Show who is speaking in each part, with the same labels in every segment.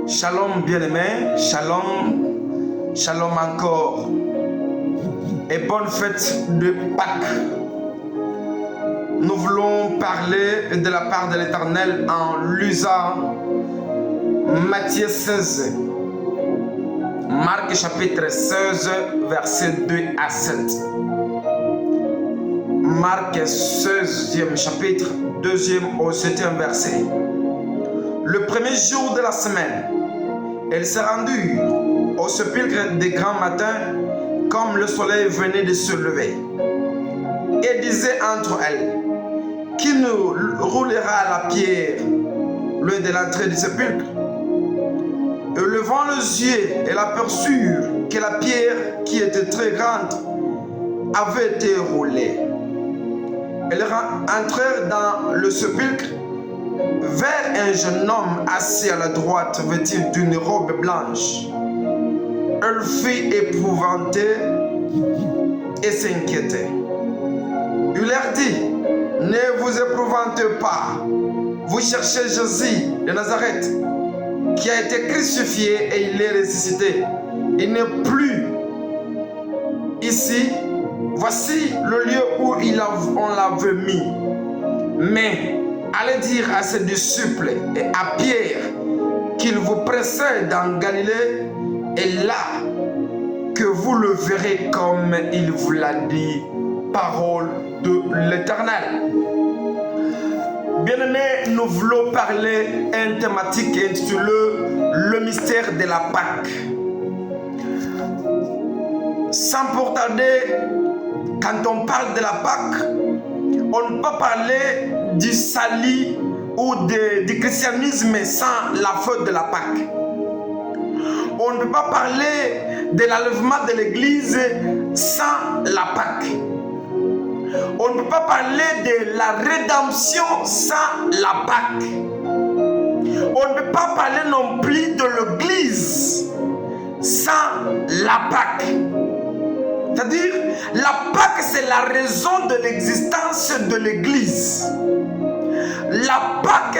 Speaker 1: Shalom bien-aimés, shalom, shalom encore et bonne fête de Pâques. Nous voulons parler de la part de l'Éternel en lisant Matthieu 16, Marc chapitre 16, versets 2 à 7. Marc 16e chapitre, 2e au 7e verset. Le premier jour de la semaine, elles se rendirent au sépulcre de grand matin, comme le soleil venait de se lever, et disaient entre elles: qui nous roulera la pierre loin de l'entrée du sépulcre? Et levant les yeux, elles aperçurent que la pierre, qui était très grande, avait été roulée. Elles entrèrent dans le sépulcre, vers un jeune homme assis à la droite, vêtu d'une robe blanche. Elle fut épouvantée et s'inquiétait. Il leur dit: ne vous épouvantez pas, vous cherchez Jésus de Nazareth, qui a été crucifié et il est ressuscité. Il n'est plus ici. Voici le lieu où on l'avait mis. Mais allez dire à ses disciples et à Pierre qu'il vous précède en Galilée, et là que vous le verrez comme il vous l'a dit. Parole de l'Éternel. Bien-aimés, nous voulons parler d'une thématique intitulée le mystère de la Pâque. Sans pour tarder, quand on parle de la Pâque, on ne peut parler du salut ou du christianisme sans la fête de la Pâque. On ne peut pas parler de l'enlèvement de l'église sans la Pâque. On ne peut pas parler de la rédemption sans la Pâque. On ne peut pas parler non plus de l'église sans la Pâque. C'est-à-dire, la Pâque, c'est la raison de l'existence de l'église. La Pâque,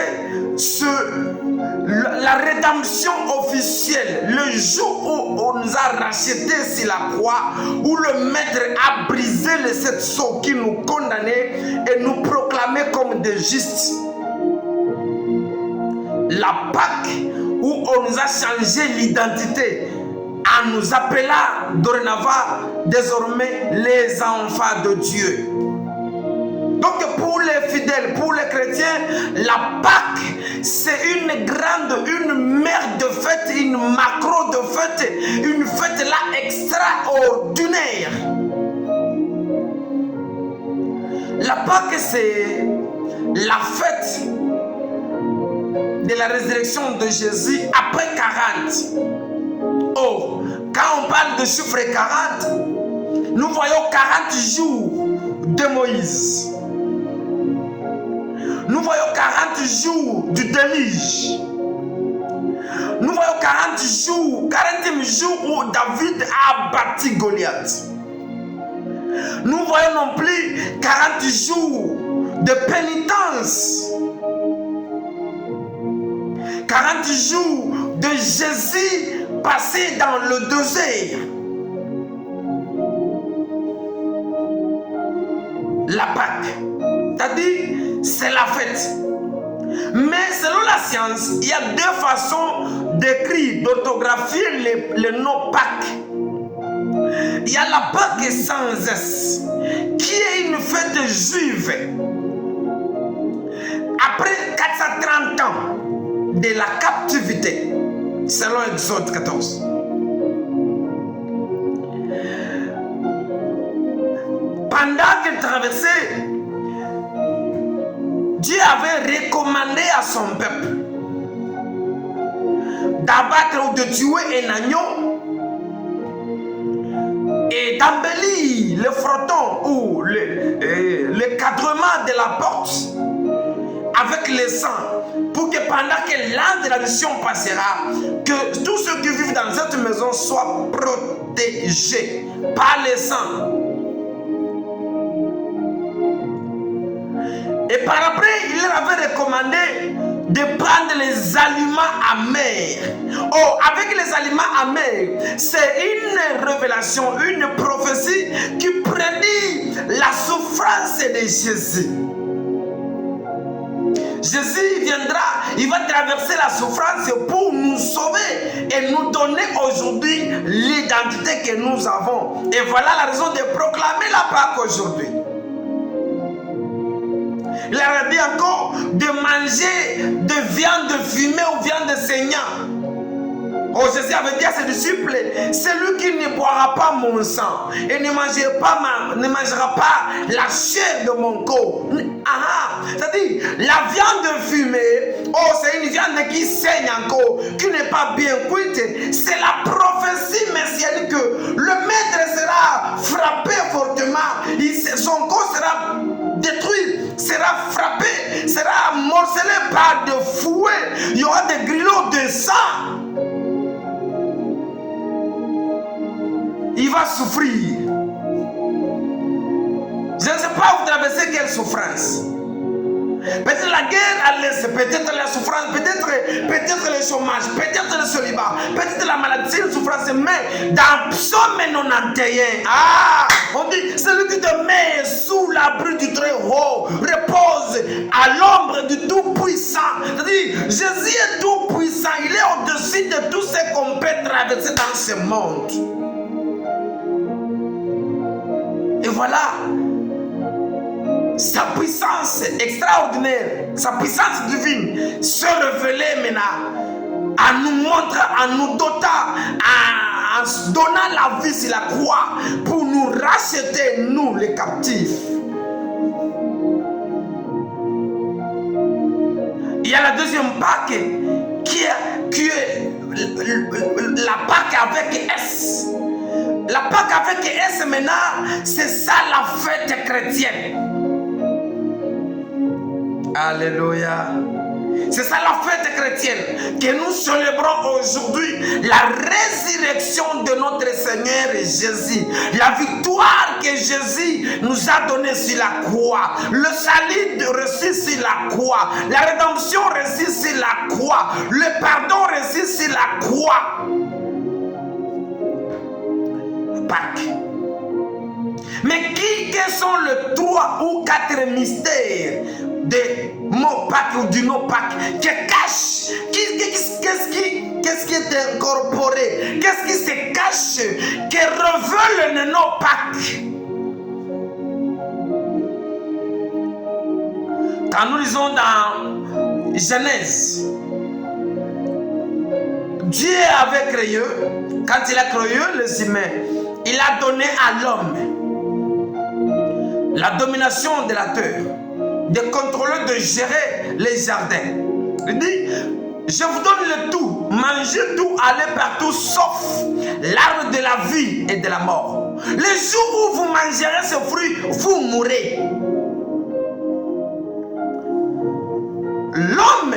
Speaker 1: la rédemption officielle, le jour où on nous a rachetés sur la croix, où le Maître a brisé les 7 sceaux qui nous condamnaient et nous proclamaient comme des justes. La Pâque, où on nous a changé l'identité, en nous appelant dorénavant désormais les enfants de Dieu. Donc pour les fidèles, pour les chrétiens, la Pâque, c'est une grande, une mère de fête, une macro de fête, une fête là extraordinaire. La Pâque, c'est la fête de la résurrection de Jésus après 40. Oh, quand on parle de chiffre 40, nous voyons 40 jours de Moïse. Nous voyons 40 jours du déluge. Nous voyons 40 jours, 40e jour où David a battu Goliath. Nous voyons non plus 40 jours de pénitence. 40 jours de Jésus passé dans le désert. La Pâque, c'est-à-dire, c'est la fête. Mais selon la science, il y a 2 façons d'écrire, d'autographier le nom Pâques. Il y a la Pâque sans S, qui est une fête juive. Après 430 ans de la captivité, selon Exode 14. Pendant qu'il traversait, Dieu avait recommandé à son peuple d'abattre ou de tuer un agneau et d'embellir le fronton ou le cadrement de la porte avec le sang, pour que pendant que l'an de la mission passera, que tous ceux qui vivent dans cette maison soient protégés par le sang. Et par après, il leur avait recommandé de prendre les aliments amers. Oh, avec les aliments amers, c'est une révélation, une prophétie qui prédit la souffrance de Jésus. Jésus viendra, il va traverser la souffrance pour nous sauver et nous donner aujourd'hui l'identité que nous avons. Et voilà la raison de proclamer la Pâque aujourd'hui. Il a dit encore de manger de viande fumée ou viande saignante. Oh, Jésus avait dit à ses disciples, celui qui ne boira pas mon sang et ne mangera pas la chair de mon corps. C'est-à-dire, la viande fumée, oh, c'est une viande qui saigne encore, qui n'est pas bien cuite. C'est la prophétie messianique que le maître sera frappé fortement, son corps sera détruit, sera frappé, sera morcelé par des fouets. Il y aura des grelots de sang. Il va souffrir. Je ne sais pas vous traversez quelle souffrance. Peut-être la guerre à l'est, peut-être la souffrance, peut-être le chômage, peut-être le célibat, peut-être la maladie, c'est une souffrance. Mais dans Psaume 91, on dit, celui qui te met sous l'abri du Très-Haut repose à l'ombre du Tout-Puissant. C'est-à-dire, Jésus est tout-puissant, il est au-dessus de tout ce qu'on peut traverser dans ce monde. Et voilà, sa puissance extraordinaire, sa puissance divine se révélait maintenant, à nous montrer, à nous doter, en donnant la vie sur la croix pour nous racheter, nous les captifs. Il y a la deuxième Pâque qui est la Pâque avec S. La Pâque avec S maintenant, c'est ça la fête chrétienne. Alléluia. C'est ça la fête chrétienne que nous célébrons aujourd'hui. La résurrection de notre Seigneur Jésus. La victoire que Jésus nous a donnée sur la croix. Le salut reçu sur la croix. La rédemption reçue sur la croix. Le pardon reçu sur la croix. Pâques. Mais quels sont les 3 ou 4 mystères des mots Pâques ou du nom Pâques qui cachent? Qu'est-ce qui est incorporé? Qu'est-ce qui se cache? Qui révèle le nom Pâques? Quand nous lisons dans Genèse, Dieu avait créé, quand il a créé les humains, il a donné à l'homme la domination de la terre, de contrôler, de gérer les jardins. Il dit, je vous donne le tout, mangez tout, allez partout, sauf l'arbre de la vie et de la mort. Le jour où vous mangerez ce fruit, vous mourrez. L'homme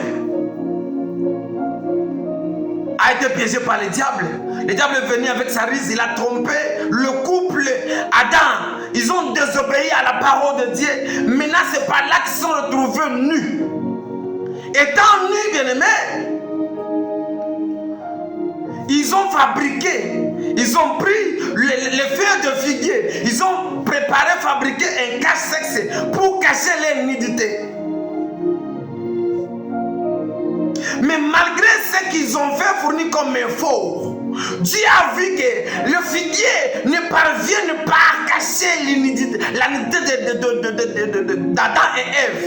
Speaker 1: a été piégé par le diable. Le diable est venu avec sa ruse, il a trompé le couple Adam. Ils ont désobéi à la parole de Dieu. Maintenant, c'est par là qu'ils se sont retrouvés nus. Étant nus, bien-aimés, ils ont fabriqué, ils ont pris les feuilles de figuier, ils ont préparé, fabriqué un cache-sexe pour cacher leur nudité. Mais malgré ce qu'ils ont fait fournir comme effort, Dieu a vu que le figuier ne parvient pas à cacher la nudité d'Adam et Ève.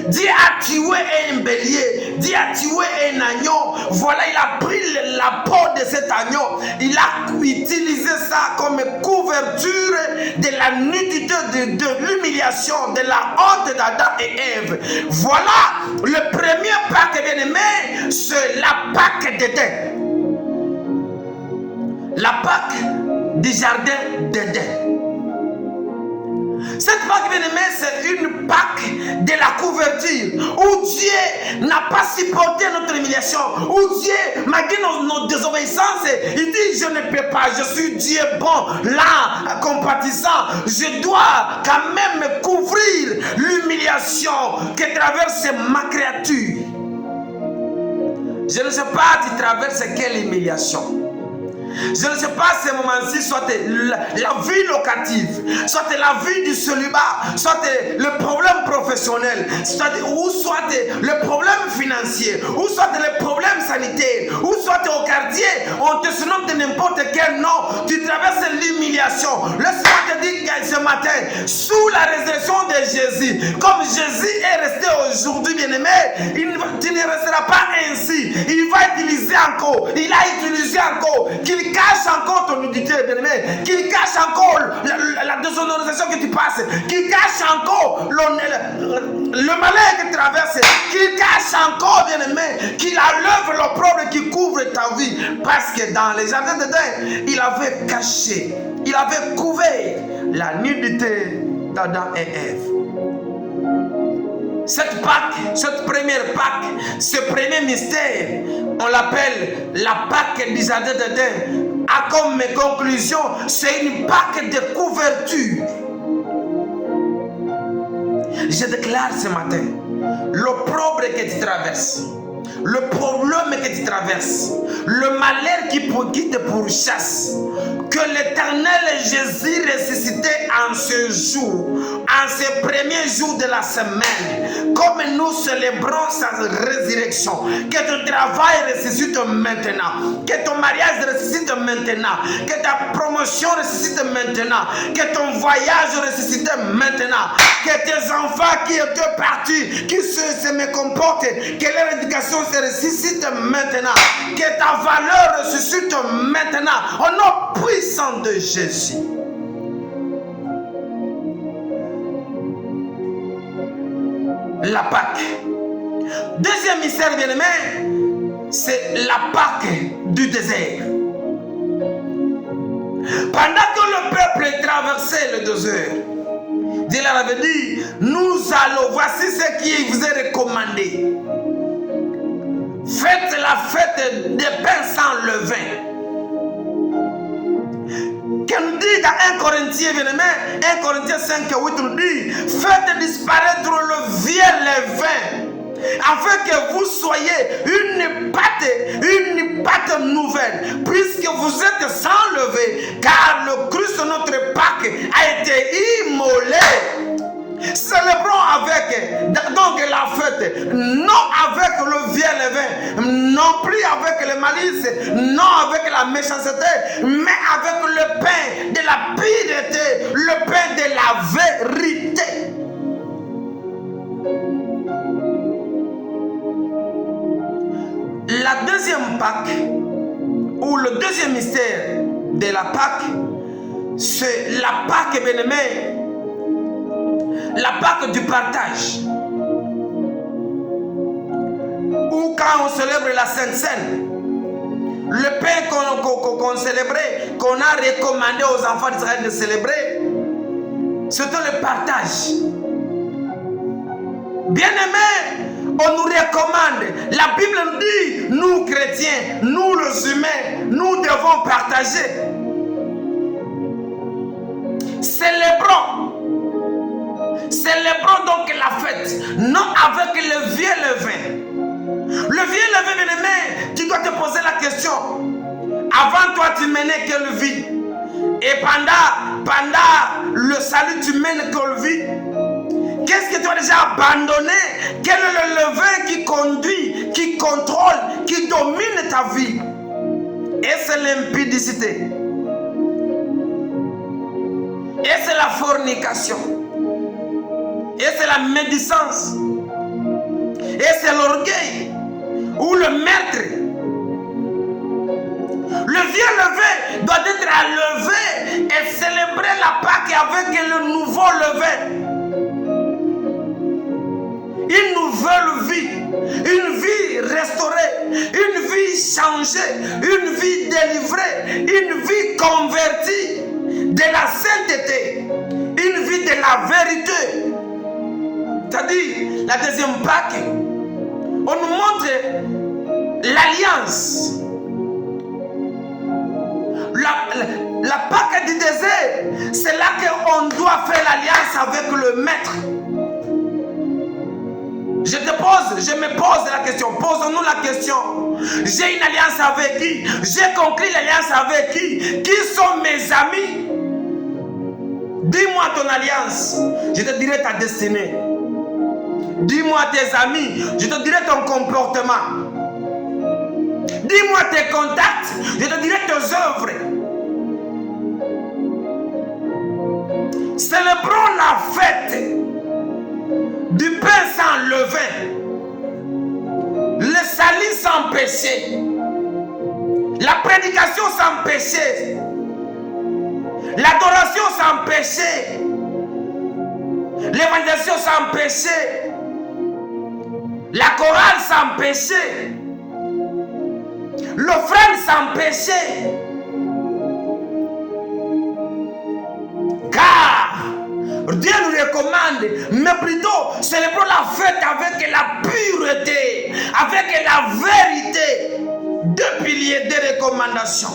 Speaker 1: Dieu a tué un bélier, Dieu a tué un agneau. Voilà, il a pris la peau de cet agneau, il a utilisé ça comme couverture de la nudité, de l'humiliation, de la honte d'Adam et Ève. Voilà, le premier Pâque bien-aimé, c'est la Pâque d'Éden. La Pâque du jardin d'Éden. Cette Pâque bien-aimée, c'est une Pâque de la couverture, où Dieu n'a pas supporté notre humiliation, où Dieu, malgré nos désobéissances, il dit, je ne peux pas, je suis Dieu bon, là, compatissant, je dois quand même couvrir l'humiliation que traverse ma créature. Je ne sais pas tu traverses quelle humiliation. Je ne sais pas ce moment-ci, soit la vie locative, soit la vie du célibat, soit le problème professionnel, ou soit le problème financier, ou soit le problème sanitaire, ou soit au quartier, on te surnomme de n'importe quel nom, tu traverses l'humiliation. Laisse-moi te dire que ce matin, sous la résurrection de Jésus, comme Jésus est resté aujourd'hui, bien-aimé, tu ne resteras pas ainsi. Il va utiliser encore, il a utilisé encore, qu'il cache encore ton nudité, bien-aimé, qu'il cache encore la déshonorisation que tu passes, qu'il cache encore le malheur que tu traverses, qu'il cache encore, bien-aimé, qu'il enlève l'opprobre qui couvre ta vie, parce que dans les jardins d'Éden, il avait caché, il avait couvert la nudité d'Adam et Ève. Cette Pâque, cette première Pâque, ce premier mystère, on l'appelle la Pâque du jardin d'Éden. A comme conclusion, c'est une Pâque de couverture. Je déclare ce matin, l'opprobre que tu traverses, le problème que tu traverses, le malheur qui te pourchasse, que l'Éternel Jésus ressuscité en ce jour, en ces premiers jours de la semaine, comme nous célébrons sa résurrection, que ton travail ressuscite maintenant, que ton mariage ressuscite maintenant, que ta promotion ressuscite maintenant, que ton voyage ressuscite maintenant, que tes enfants qui étaient partis, qui se mécomportent, que leur éducation se ressuscite maintenant, que ta valeur ressuscite maintenant, au nom puissant de Jésus. La Pâque. Deuxième mystère, bien-aimé, c'est la Pâque du désert. Pendant que le peuple traversait le désert, Dieu leur avait dit, nous allons, voici ce qui vous est recommandé. Faites la fête des pains sans levain. Qui nous dit dans 1 Corinthiens, bien aimé, 1 Corinthiens 5, 8 nous dit, faites disparaître le vieux levain, afin que vous soyez une pâte nouvelle, puisque vous êtes sans levain, car le Christ, notre Pâque, a été immolé. Célébrons avec donc la fête, non avec le vieux levain, non plus avec le malice, non avec la méchanceté, mais avec le pain de la pureté, le pain de la vérité. La deuxième Pâque, ou le deuxième mystère de la Pâque, c'est la Pâque, bien-aimée, la Pâque du partage. Ou quand on célèbre la Sainte Seine, le pain qu'on célébrait, qu'on a recommandé aux enfants d'Israël de célébrer, c'était le partage. Bien-aimés, on nous recommande, la Bible nous dit, nous chrétiens, nous les humains, nous devons partager. Célébrons donc la fête, non avec le vieux levain. Le vieux levain, bien-aimé, tu dois te poser la question. Avant toi, tu menais quelle vie? Et pendant le salut, tu mènes quelle vie? Qu'est-ce que tu as déjà abandonné? Quel est le levain qui conduit, qui contrôle, qui domine ta vie? Et c'est l'impudicité. Et c'est la fornication. Et c'est la médisance. Et c'est l'orgueil. Ou le meurtre. Le vieux levain doit être enlevé et célébrer la Pâque avec le nouveau levain. Une nouvelle vie. Une vie restaurée. Une vie changée. Une vie délivrée. Une vie convertie. De la sainteté, une vie de la vérité. C'est-à-dire, la deuxième Pâque, on nous montre l'alliance. La Pâque du désert, c'est là qu'on doit faire l'alliance avec le Maître. Je me pose la question, posons-nous la question. J'ai une alliance avec qui? J'ai conclu l'alliance avec qui? Qui sont mes amis? Dis-moi ton alliance, je te dirai ta destinée. Dis-moi tes amis, je te dirai ton comportement. Dis-moi tes contacts, je te dirai tes œuvres. Célébrons la fête du pain sans levain, le salut sans péché, la prédication sans péché, l'adoration sans péché, l'évangélisation sans péché, la chorale sans péché, l'offrande sans péché. Car Dieu nous recommande, mais plutôt célébrons la fête avec la pureté, avec la vérité. Deux piliers de recommandation.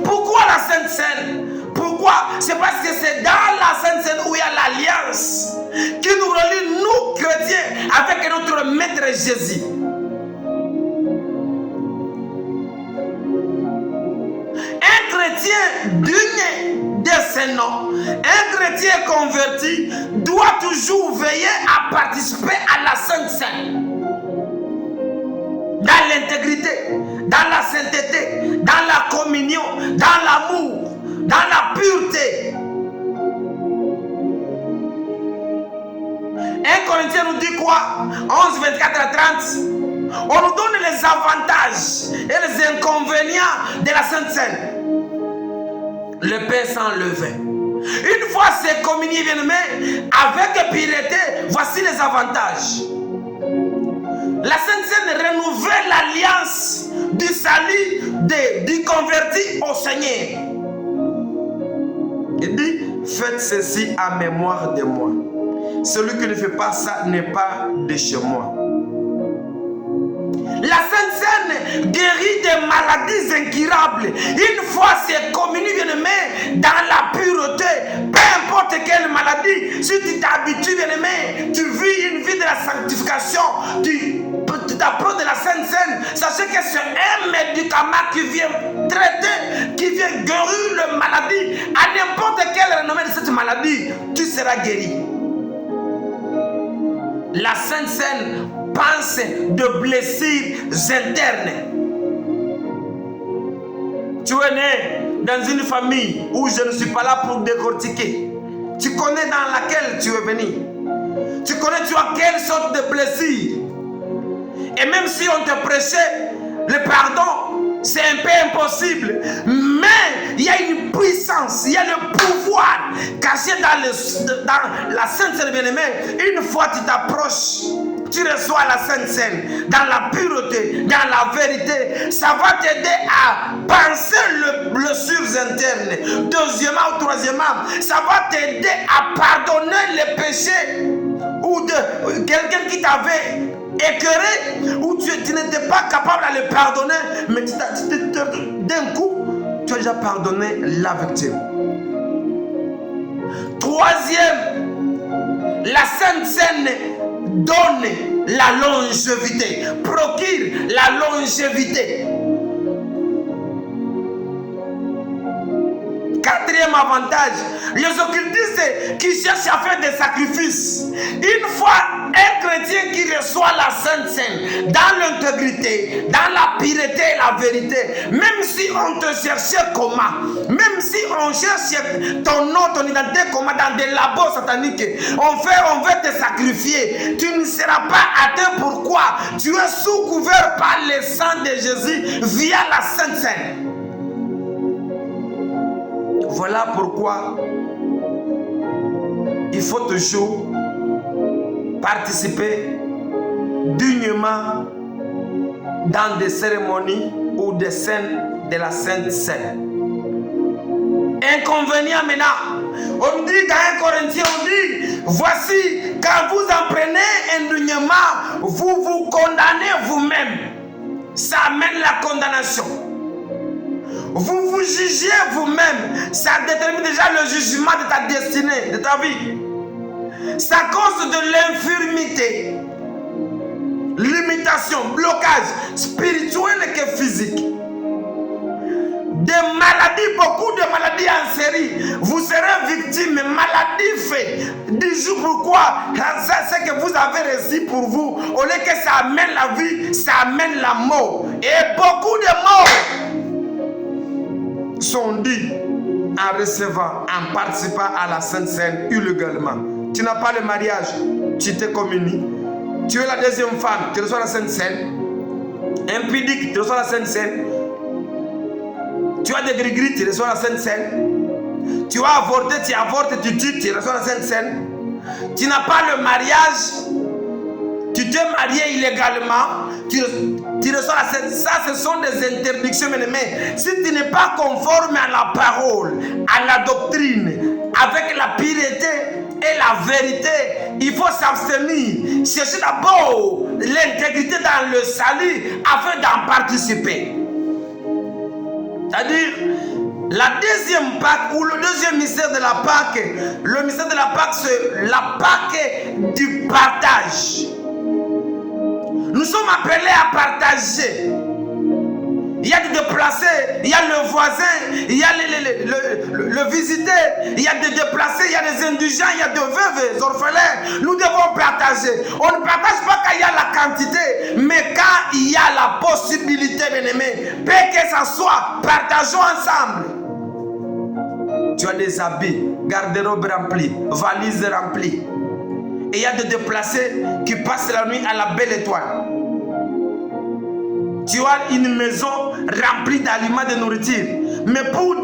Speaker 1: Pourquoi la Sainte Seine? Pourquoi? C'est parce que c'est dans la Sainte Seine où il y a l'alliance qui nous relie, nous chrétiens, avec notre Maître Jésus. Un chrétien digne de ce nom, un chrétien converti doit toujours veiller à participer à la Sainte Seine. Dans l'intégrité, dans la sainteté, dans la communion, dans l'amour, dans la pureté. 1 Corinthiens nous dit quoi? 11, 24 à 30. On nous donne les avantages et les inconvénients de la Sainte Seine. Le pain sans levain. Une fois c'est communié, bien-aimé, avec pureté, voici les avantages. La Sainte Seine renouvelle l'alliance du salut du converti au Seigneur. Il dit, faites ceci en mémoire de moi. Celui qui ne fait pas ça n'est pas de chez moi. La Sainte Seine guérit des maladies incurables. Une fois c'est communié, bien-aimé, dans la pureté, peu importe quelle maladie, si tu t'habitues, bien-aimé, tu vis une vie de la sanctification, tu t'apprends de la Sainte Seine, sachez que c'est un médicament qui vient traiter, qui vient guérir la maladie. À n'importe quelle renommée de cette maladie, tu seras guéri. La Sainte Seine pense de blessures internes. Tu es né dans une famille où je ne suis pas là pour décortiquer. Tu connais dans laquelle tu es venu. Tu connais, tu as quelle sorte de blessure. Et même si on te prêchait le pardon, c'est un peu impossible. Mais il y a une puissance, il y a le pouvoir caché dans la Sainte Seine, bien-aimée. Une fois tu t'approches, tu reçois la Sainte Seine dans la pureté, dans la vérité. Ça va t'aider à penser les blessures internes. Deuxièmement ou troisièmement, ça va t'aider à pardonner les péchés ou de quelqu'un qui t'avait écœuré, ou tu n'étais pas capable de le pardonner, mais d'un coup, tu as déjà pardonné la victime. Troisième, la Sainte Seine donne la longévité, procure la longévité. Quatrième avantage, les occultistes qui cherchent à faire des sacrifices. Une fois un chrétien qui reçoit la Sainte Seine dans l'intégrité, dans la pureté et la vérité, même si on te cherchait comment, même si on cherche ton nom, ton identité comment dans des labos sataniques, on veut te sacrifier, tu ne seras pas atteint. Pourquoi? Tu es sous couvert par le sang de Jésus via la Sainte Seine. Voilà pourquoi il faut toujours participer dignement dans des cérémonies ou des scènes de la Sainte Seine. Inconvénient maintenant, on dit dans 1 Corinthiens, on dit, voici, quand vous en prenez indignement, vous vous condamnez vous-même. Ça amène la condamnation. Vous vous jugez vous-même. Ça détermine déjà le jugement de ta destinée, de ta vie. C'est à cause de l'infirmité. limitations, blocages spirituels que physiques. Des maladies, beaucoup de maladies en série. Vous serez victime, maladie fait. Dis-vous pourquoi? C'est que vous avez réussi pour vous. Au lieu que ça amène la vie, ça amène la mort. Et beaucoup de morts sont dits en recevant, en participant à la Sainte Seine illégalement. Tu n'as pas le mariage, tu t'es communies. Tu es la deuxième femme, tu reçois la Sainte Seine. Impudique, tu reçois la Sainte Seine. Tu as des gris-gris, tu reçois la Sainte Seine. Tu as avorté, tu avortes, tu tues, tu reçois la Sainte Seine. Tu n'as pas le mariage, tu t'es marié illégalement, tu reçois la Sainte Seine. Ça, ce sont des interdictions, mais si tu n'es pas conforme à la parole, à la doctrine, avec la pureté et la vérité, il faut s'abstenir. Chercher d'abord l'intégrité dans le salut afin d'en participer. C'est-à-dire, la deuxième Pâque ou le deuxième mystère de la Pâque, le mystère de la Pâque, c'est la Pâque du partage. Nous sommes appelés à partager. Il y a des déplacés, il y a le voisin, il y a le visité, il y a des déplacés, il y a des indigents, il y a des veuves, des orphelins. Nous devons partager. On ne partage pas quand il y a la quantité, mais quand il y a la possibilité, bien-aimé, que ça soit, partageons ensemble. Tu as des habits, garde-robe remplie, valise remplie. Et il y a des déplacés qui passent la nuit à la belle étoile. Tu as une maison remplie d'aliments, de nourriture. Mais pour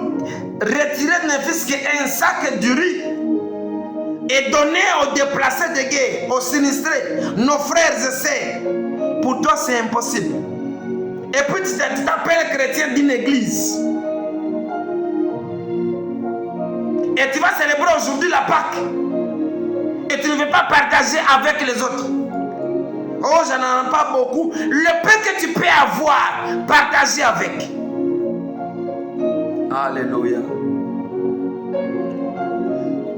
Speaker 1: retirer ne fût-ce qu'un sac de riz et donner aux déplacés de guerre, aux sinistrés, nos frères et sœurs, pour toi c'est impossible. Et puis tu t'appelles chrétien d'une église. Et tu vas célébrer aujourd'hui la Pâque. Et tu ne veux pas partager avec les autres. Oh, je n'en ai pas beaucoup. Le peu que tu peux avoir, partager avec. Alléluia.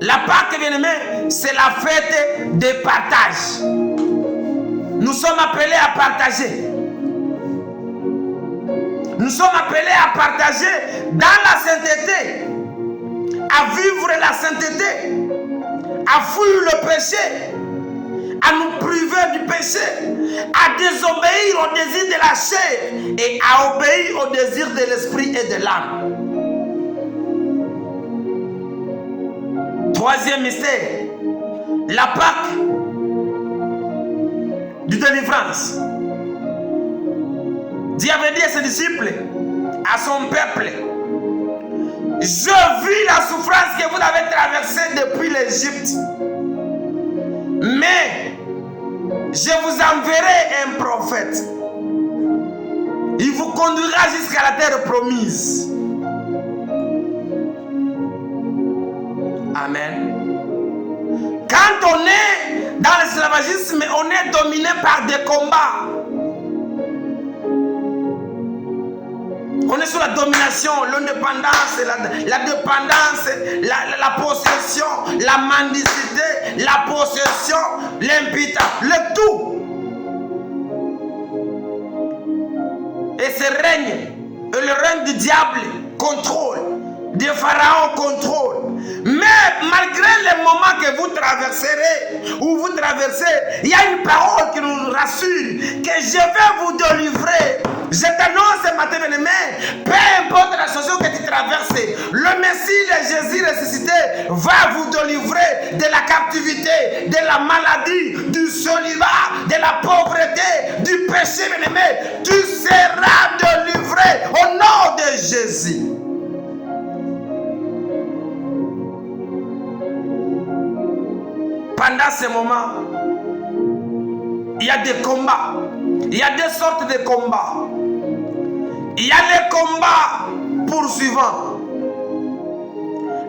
Speaker 1: La Pâque, bien-aimé, c'est la fête de partage. Nous sommes appelés à partager. Nous sommes appelés à partager dans la sainteté, à vivre la sainteté, à fuir le péché, à nous priver du péché, à désobéir au désir de la chair et à obéir au désir de l'esprit et de l'âme. Troisième mystère, la Pâque de délivrance. Dieu avait dit à ses disciples, à son peuple: je vis la souffrance que vous avez traversée depuis l'Égypte, mais je vous enverrai un prophète. Il vous conduira jusqu'à la terre promise. Amen. Quand on est dans l'esclavagisme, on est dominé par des combats. On est sous la domination, l'indépendance, la dépendance, la possession, la mendicité, la possession, l'imputation, le tout. Et ce règne, le règne du diable contrôle, du pharaon contrôle. Mais malgré les moments que vous traverserez, ou vous traversez, il y a une parole qui nous rassure, que je vais vous délivrer. Je t'annonce ce matin, bien-aimé, peu importe la situation que tu traverses, le Messie, le Jésus ressuscité, va vous délivrer de la captivité, de la maladie, du célibat, de la pauvreté, du péché, bien-aimé. Tu seras délivré au nom de Jésus. Pendant ce moment, il y a des combats. Il y a deux sortes de combats. Il y a les combats poursuivants.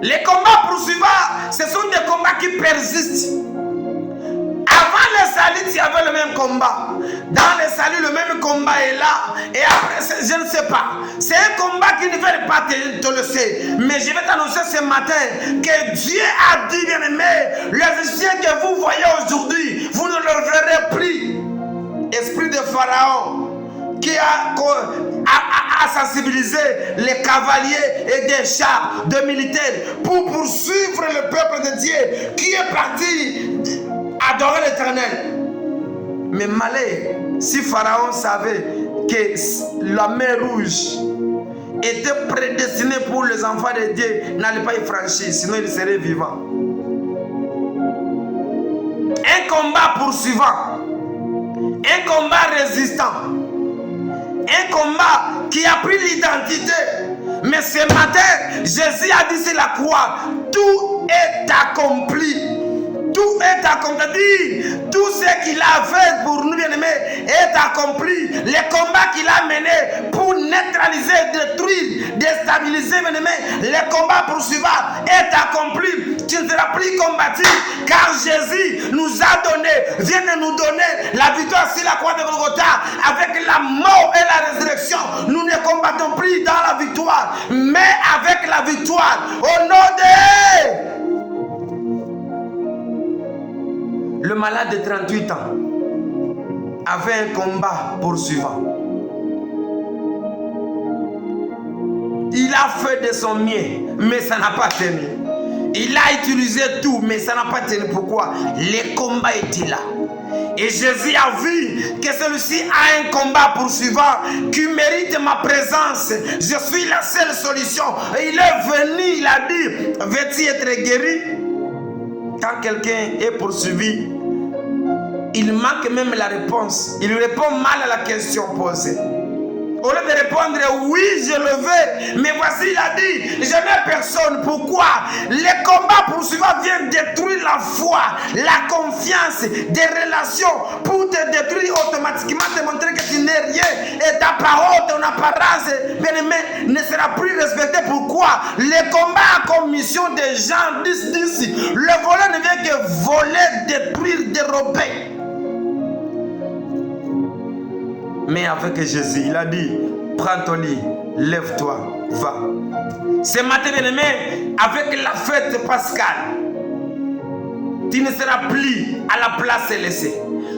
Speaker 1: Les combats poursuivants, ce sont des combats qui persistent. Avant le salut, il y avait le même combat. Dans le salut, le même combat est là. Et après, je ne sais pas. C'est un combat qui ne veut pas te le dire. Mais je vais t'annoncer ce matin que Dieu a dit, bien aimé, les Égyptiens que vous voyez aujourd'hui, vous ne le verrez plus. esprit de Pharaon, qui a sensibilisé les cavaliers et des chars, de militaires, pour poursuivre le peuple de Dieu qui est parti adorer l'Éternel. Mais malheur, si Pharaon savait que la mer Rouge était prédestinée pour les enfants de Dieu, n'allait pas y franchir, sinon il serait vivant. Un combat poursuivant, un combat résistant, un combat qui a pris l'identité. Mais ce matin, Jésus a dit sur la croix, tout est accompli. Tout est accompli. Tout ce qu'il a fait pour nous, bien-aimés, est accompli. Les combats qu'il a menés pour neutraliser, détruire, déstabiliser, bien-aimés, les combats poursuivants est accompli. Tu ne seras plus combattu, car Jésus nous a donné, vient de nous donner la victoire sur la croix de Golgotha. Avec la mort et la résurrection, nous ne combattons plus dans la victoire, mais avec la victoire. Au nom de... Le malade de 38 ans avait un combat poursuivant. Il a fait de son mieux, mais ça n'a pas tenu. Il a utilisé tout, mais ça n'a pas tenu. Pourquoi? Les combats étaient là. Et Jésus a vu que celui-ci a un combat poursuivant qui mérite ma présence. Je suis la seule solution. Et il est venu, il a dit, veux-tu être guéri? Quand quelqu'un est poursuivi, il manque même la réponse. Il répond mal à la question posée. Au lieu de répondre oui, je le veux, mais voici, il a dit, je n'ai personne. Pourquoi? Les combats poursuivants viennent détruire la foi, la confiance, des relations pour te détruire automatiquement, te montrer que tu n'es rien et ta parole, ton apparence, bien aimé, ne sera plus respectée. Pourquoi? Les combats a comme mission des gens 10. Le voleur ne vient que voler, détruire, dérober. Mais avec Jésus, il a dit, prends ton lit, lève-toi, va. Ce matin, bien-aimé, avec la fête pascale, tu ne seras plus à la place laissée.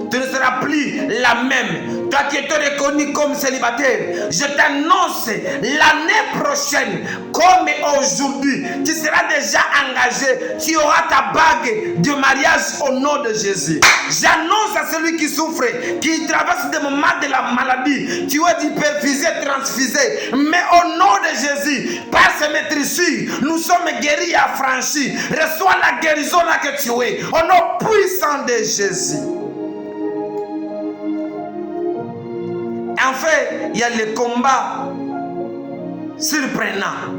Speaker 1: Tu ne seras plus la même. Toi qui es reconnu comme célibataire, je t'annonce l'année prochaine, comme aujourd'hui, tu seras déjà engagé. Tu auras ta bague de mariage au nom de Jésus. J'annonce à celui qui souffre, qui traverse des moments de la maladie, tu es hyperfusé, transfusé. Mais au nom de Jésus, par ce maîtrise, nous sommes guéris et affranchis. Reçois la guérison là que tu es. Au nom puissant de Jésus. En fait, il y a les combats surprenants,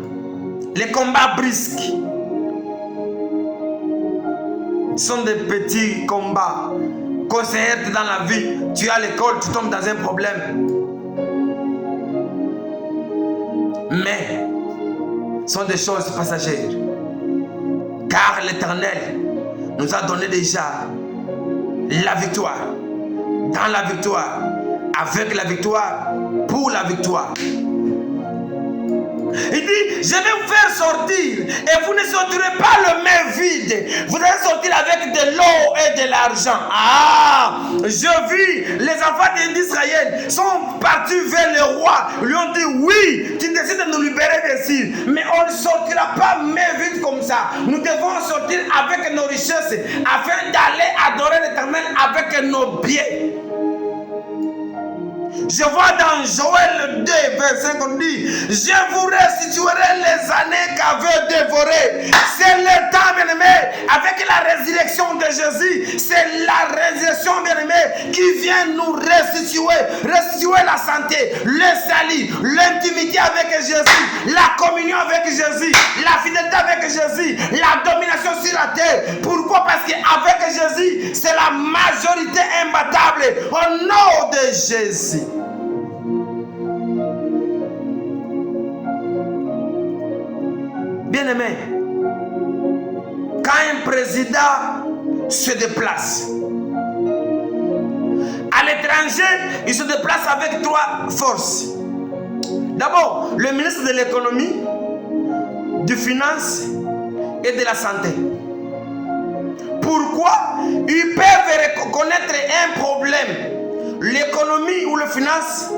Speaker 1: les combats brisques. Ce sont des petits combats qu'on s'aide dans la vie. Tu es à l'école, tu tombes dans un problème. Mais ce sont des choses passagères. Car l'Éternel nous a donné déjà la victoire. Dans la victoire. Avec la victoire, pour la victoire. Il dit, je vais vous faire sortir et vous ne sortirez pas le main vide. Vous allez sortir avec de l'or et de l'argent. Ah, je vis les enfants d'Israël sont partis vers le roi. Ils lui ont dit, oui, tu décides de nous libérer d'ici. Mais on ne sortira pas main vide comme ça. Nous devons sortir avec nos richesses afin d'aller adorer l'Éternel avec nos biens. Je vois dans Joël 2, verset 5, on dit, je vous restituerai les années qu'avait dévoré. C'est le temps, bien-aimé, avec la résurrection de Jésus. C'est la résurrection, bien-aimé, qui vient nous restituer la santé, le salut, l'intimité avec Jésus, la communion avec Jésus, la fidélité avec Jésus, la domination sur la terre. Pourquoi? Parce qu'avec Jésus, c'est la majorité imbattable. Au nom de Jésus. Bien-aimé, quand un président se déplace à l'étranger, il se déplace avec 3 forces. D'abord, le ministre de l'économie, du finance et de la santé. Pourquoi? Ils peuvent reconnaître un problème l'économie ou les finances,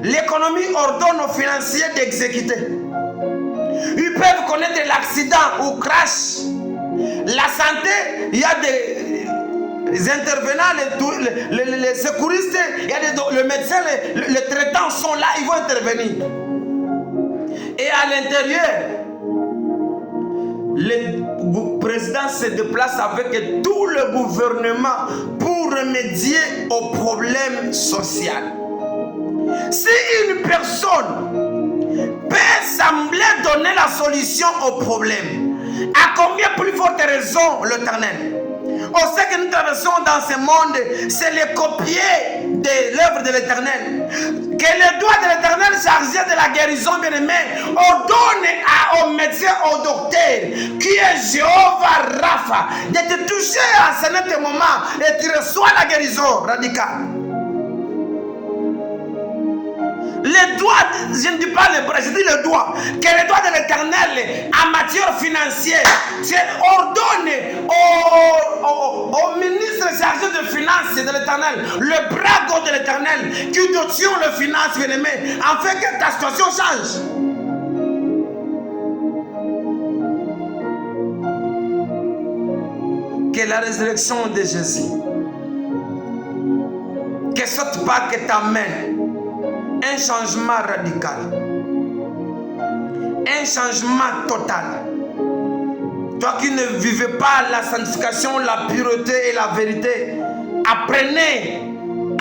Speaker 1: l'économie ordonne aux financiers d'exécuter. Ils peuvent connaître l'accident ou crash. La santé, il y a des intervenants, les secouristes, il y a le médecin, les traitants sont là, ils vont intervenir. Et à l'intérieur, le président se déplace avec tout le gouvernement pour remédier aux problèmes sociaux. Si une personne peut sembler donner la solution au problème, à combien plus forte raison l'Éternel? On sait que nous traversons dans ce monde, c'est le copier de l'œuvre de l'Éternel. Que le doigt de l'Éternel chargé de la guérison, bien-aimé, ordonne aux médecins, aux docteurs, qui est Jéhovah Rapha, de te toucher à ce net moment et tu reçois la guérison radicale. Les doigts, je ne dis pas les bras, je dis le doigt. Que le doigt de l'Éternel en matière financière, ordonne au ministre chargé de finances de l'Éternel, le bras gauche de l'Éternel, qui détient les finances, bien-aimé, afin que ta situation change. Que la résurrection de Jésus, que cette Pâque t'amène un changement radical, un changement total. Toi qui ne vivais pas la sanctification, la pureté et la vérité, apprenez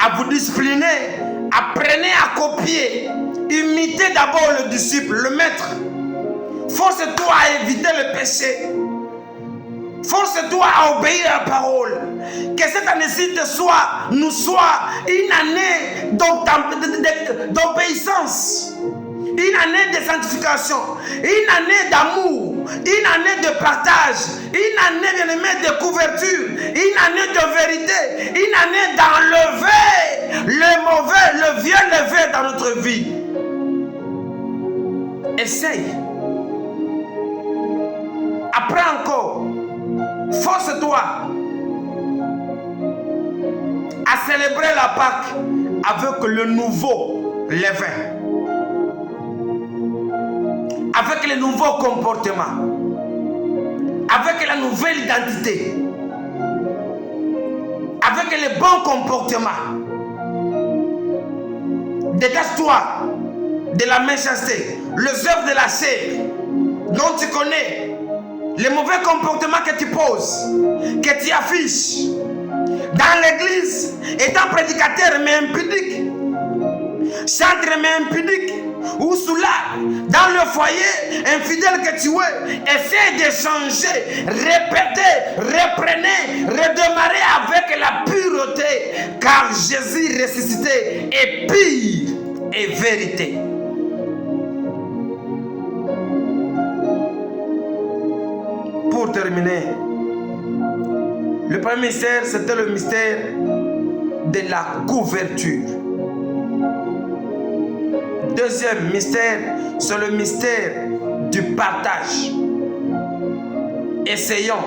Speaker 1: à vous discipliner, apprenez à copier, imitez d'abord le disciple, le maître. Force-toi à éviter le péché. Force-toi à obéir à la parole. Que cette année-ci nous soit une année d'obéissance, une année de sanctification, une année d'amour, une année de partage, une année, bien-aimé, de couverture, une année de vérité, une année d'enlever le mauvais, le vieux levé dans notre vie. Essaye. Apprends encore. Force-toi à célébrer la Pâque avec le nouveau levain, avec le nouveau comportement, avec la nouvelle identité, avec les bons comportements. Dégage-toi de la méchanceté, les œuvres de la chair dont tu connais, les mauvais comportements que tu poses, que tu affiches dans l'église, étant prédicateur mais impudique, chantre mais impudique, ou sous là, dans le foyer, infidèle que tu es, essaie de changer, répétez, reprenez, redémarrez avec la pureté, car Jésus ressuscité est pire et vérité. Pour terminer, le premier mystère, c'était le mystère de la couverture. Deuxième mystère, c'est le mystère du partage. Essayons,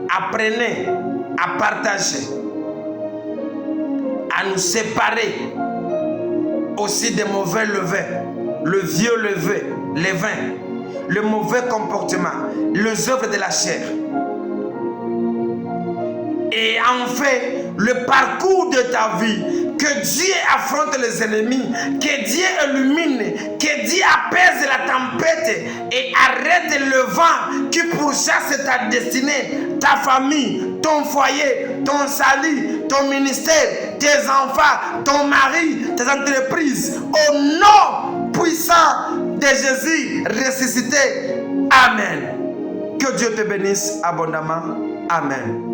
Speaker 1: apprenez à partager, à nous séparer aussi des mauvais levains, le vieux levain, le mauvais comportement, les œuvres de la chair. Et enfin, le parcours de ta vie, que Dieu affronte les ennemis, que Dieu illumine, que Dieu apaise la tempête et arrête le vent qui pourchasse ta destinée, ta famille, ton foyer, ton salut, ton ministère, tes enfants, ton mari, tes entreprises. Au nom puissant de Jésus ressuscité. Amen. Que Dieu te bénisse abondamment. Amen.